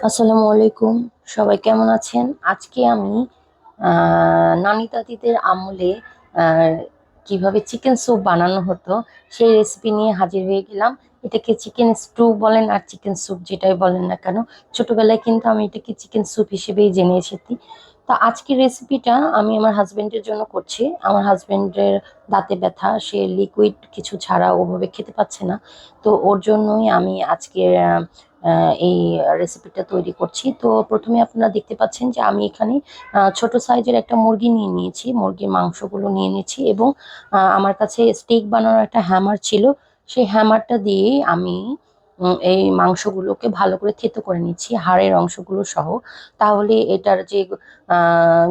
আসসালামু আলাইকুম। সবাই কেমন আছেন? আজকে আমি নানি দাদিদের আমলে আহ, কিভাবে চিকেন স্যুপ বানানো হতো সেই রেসিপি নিয়ে হাজির হয়ে গেলাম। এটাকে চিকেন স্টু বলেন আর চিকেন স্যুপ যেটাই বলেন না কেন, ছোটবেলায় কিন্তু আমি এটাকে চিকেন স্যুপ হিসেবেই জেনে এসেছি। তো আজকের রেসিপিটা আমি আমার হাজবেন্ডের জন্য করছি। আমার হাজবেন্ডের দাঁতে ব্যথা, সে লিকুইড কিছু ছাড়া ওভাবে খেতে পাচ্ছে না। তো ওর জন্যই আমি আজকে এই রেসিপিটা তৈরি করছি। তো প্রথমে আপনারা দেখতে পাচ্ছেন যে আমি এখানে ছোট সাইজের একটা মুরগি নিয়ে নিয়েছি, মুরগির মাংসগুলো নিয়ে নিয়েছি এবং আমার কাছে স্টেক বানানোর একটা হ্যামার ছিল। সেই হ্যামারটা দিয়েই আমি এই মাংসগুলোকে ভালো করে থেতো করে নিচ্ছি, হাড়ের অংশগুলো সহ। তাহলে এটার যে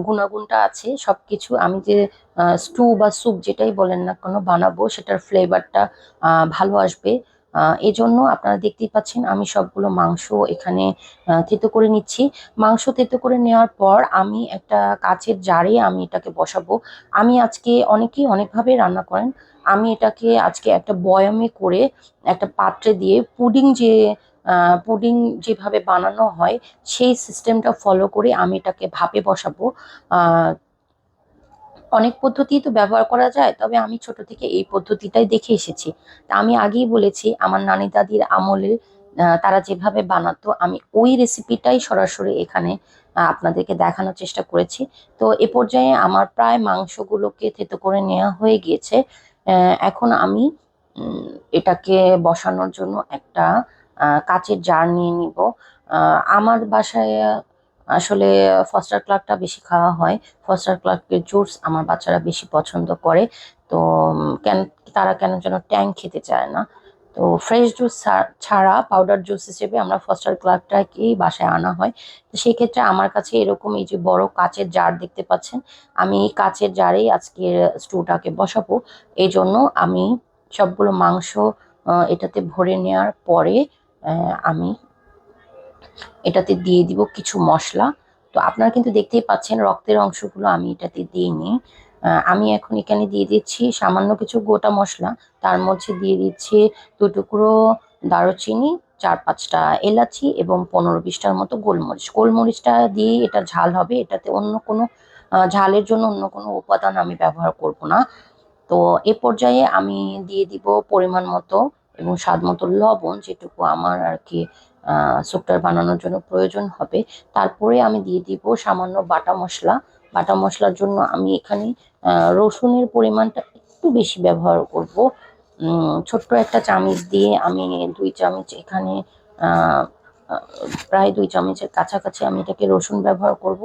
গুণাগুণটা আছে সবকিছু, আমি যে স্টু বা স্যুপ যেটাই বলেন না কেন বানাবো, সেটার ফ্লেভারটা ভালো আসবে। এজন্য আপনারা দেখতেই পাচ্ছেন আমি সবগুলো মাংস এখানে থেতো করে নিচ্ছি। মাংস থেতো করে নেওয়ার পর আমি একটা কাচের জারে আমি এটাকে বসাবো। আমি আজকে, অনেকেই অনেকভাবে রান্না করেন, আমি এটাকে আজকে একটা বয়ামে করে একটা পাত্রে দিয়ে পুডিং যেভাবে বানানো হয় সেই সিস্টেমটা ফলো করে আমি এটাকে ভাপে বসাবো। আহ অনেক পদ্ধতি তো ব্যবহার করা যায়, তবে আমি ছোট থেকে এই পদ্ধতিটাই দেখে এসেছি। তা আমি আগেই বলেছি আমার নানি দাদির আমলে তারা যেভাবে বানাতো আমি ওই রেসিপিটাই সরাসরি এখানে আপনাদেরকে দেখানোর চেষ্টা করেছি। তো এ পর্যায়ে আমার প্রায় মাংসগুলোকে থেতো করে নেওয়া হয়ে গিয়েছে। এখন আমি উম, এটাকে বসানোর জন্য একটা কাচের জার নিয়ে নিব। আমার বাসায় আসলে ফস্টার ক্লার্কটা বেশি খাওয়া হয়। ফস্টার ক্লার্কের জুস আমার বাচ্চারা বেশি পছন্দ করে। তো কেন তারা কেন যেন ট্যাং খেতে চায় না। তো ফ্রেশ জুস ছাড়া পাউডার জুস হিসেবে আমরা ফস্টার ক্লার্কটাকেই বাসায় আনা হয়। তো সেই ক্ষেত্রে আমার কাছে এরকম এই যে বড় কাচের জার দেখতে পাচ্ছেন, আমি এই কাচের জারেই আজকে স্টুটাকে বসাবো। এই জন্য আমি সবগুলো মাংস এটাতে ভরে নেওয়ার পরে আমি এটাতে দিয়ে দিব কিছু মশলা। তো আপনারা কিন্তু দেখতেই পাচ্ছেন রক্তের অংশগুলো আমি এটাতে দিইনি। আমি এখন এখানে দিয়ে দিচ্ছি সামান্য কিছু গোটা মশলা। তার মধ্যে দিয়ে দিচ্ছি 2 টুকরো দারুচিনি, 4-5টা এলাচি এবং 15-20টার মতো গোলমরিচ। গোলমরিচটা দিয়ে এটা ঝাল হবে, এটাতে অন্য কোনো ঝালের জন্য অন্য কোনো উপাদান আমি ব্যবহার করব না। তো এ পর্যায়ে আমি দিয়ে দিব পরিমাণ মতো এবং স্বাদ মতো লবণ, যেটুকু আমার আর কি স্যুপটা বানানোর জন্য প্রয়োজন হবে। তারপরে আমি দিয়ে দিব সামান্য বাটা মশলা। বাটা মশলার জন্য আমি এখানে রসুনের পরিমাণটা একটু বেশি ব্যবহার করব। ছোট্ট একটা চামচ দিয়ে আমি 2 চামচ এখানে আহ, আহ, প্রায় 2 চামচের কাছাকাছি আমি এটাকে রসুন ব্যবহার করব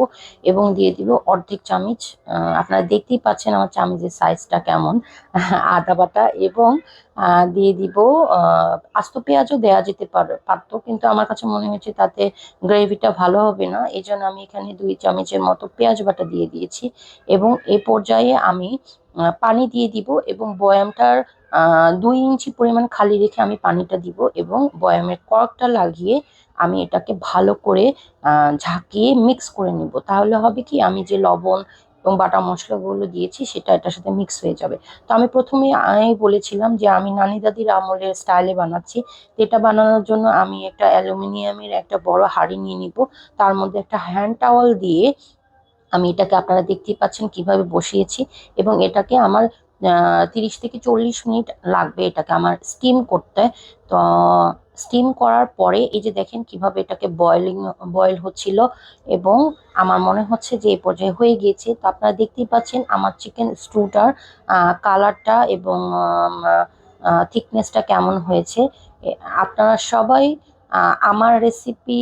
এবং দিয়ে দিব অর্ধেক চামচ, আপনারা দেখতেই পাচ্ছেন আমার চামচের সাইজটা কেমন, আদা বাটা। এবং দিয়ে দিব আস্ত পেঁয়াজও দেওয়া যেতে পারতো, কিন্তু আমার কাছে মনে হয়েছে তাতে গ্রেভিটা ভালো হবে না, এই জন্য আমি এখানে 2 চামচের মতো পেঁয়াজ বাটা দিয়ে দিয়েছি। এবং এ পর্যায়ে আমি পানি দিয়ে দিব এবং বয়ামটার 2 ইঞ্চি পরিমাণ খালি রেখে আমি পানিটা দিব এবং বয়ামের কর্কটা লাগিয়ে আমি এটাকে ভালো করে ঝাঁকিয়ে মিক্স করে নিব। তাহলে হবে কি, আমি যে লবণ এবং বাটা মশলাগুলো দিয়েছি সেটা এটার সাথে মিক্স হয়ে যাবে। তো আমি প্রথমে আমি বলেছিলাম যে আমি নানি দাদির আমলের স্টাইলে বানাচ্ছি। তো এটা বানানোর জন্য আমি একটা অ্যালুমিনিয়ামের একটা বড় হাঁড়ি নিয়ে নিব। তার মধ্যে একটা হ্যান্ড টাওয়াল দিয়ে আমি এটাকে, আপনারা দেখতেই পাচ্ছেন কিভাবে বসিয়েছি, এবং এটাকে আমার 30 থেকে 40 মিনিট লাগবে এটাকে আমার স্টিম করতে। তো স্টিম করার পরে এই যে দেখেন কিভাবে এটাকে বয়েল হচ্ছিল, এবং আমার মনে হচ্ছে যে এই পর্যায়ে হয়ে গিয়েছে। তো আপনারা দেখতেই পাচ্ছেন আমার চিকেন স্টুটার কালারটা এবং থিকনেসটা কেমন হয়েছে। এ- আপনারা সবাই আমার রেসিপি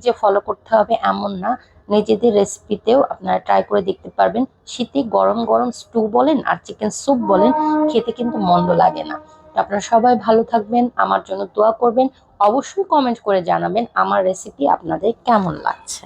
যে ফলো করতে হবে এমন না, নিজেদের রেসিপিতেও আপনারা ট্রাই করে দেখতে পারবেন। শীতে গরম গরম স্টু বলেন আর চিকেন স্যুপ বলেন, খেতে কিন্তু মন্দ লাগে না। তো আপনারা সবাই ভালো থাকবেন, আমার জন্য দোয়া করবেন, অবশ্যই কমেন্ট করে জানাবেন আমার রেসিপি আপনাদের কেমন লাগছে।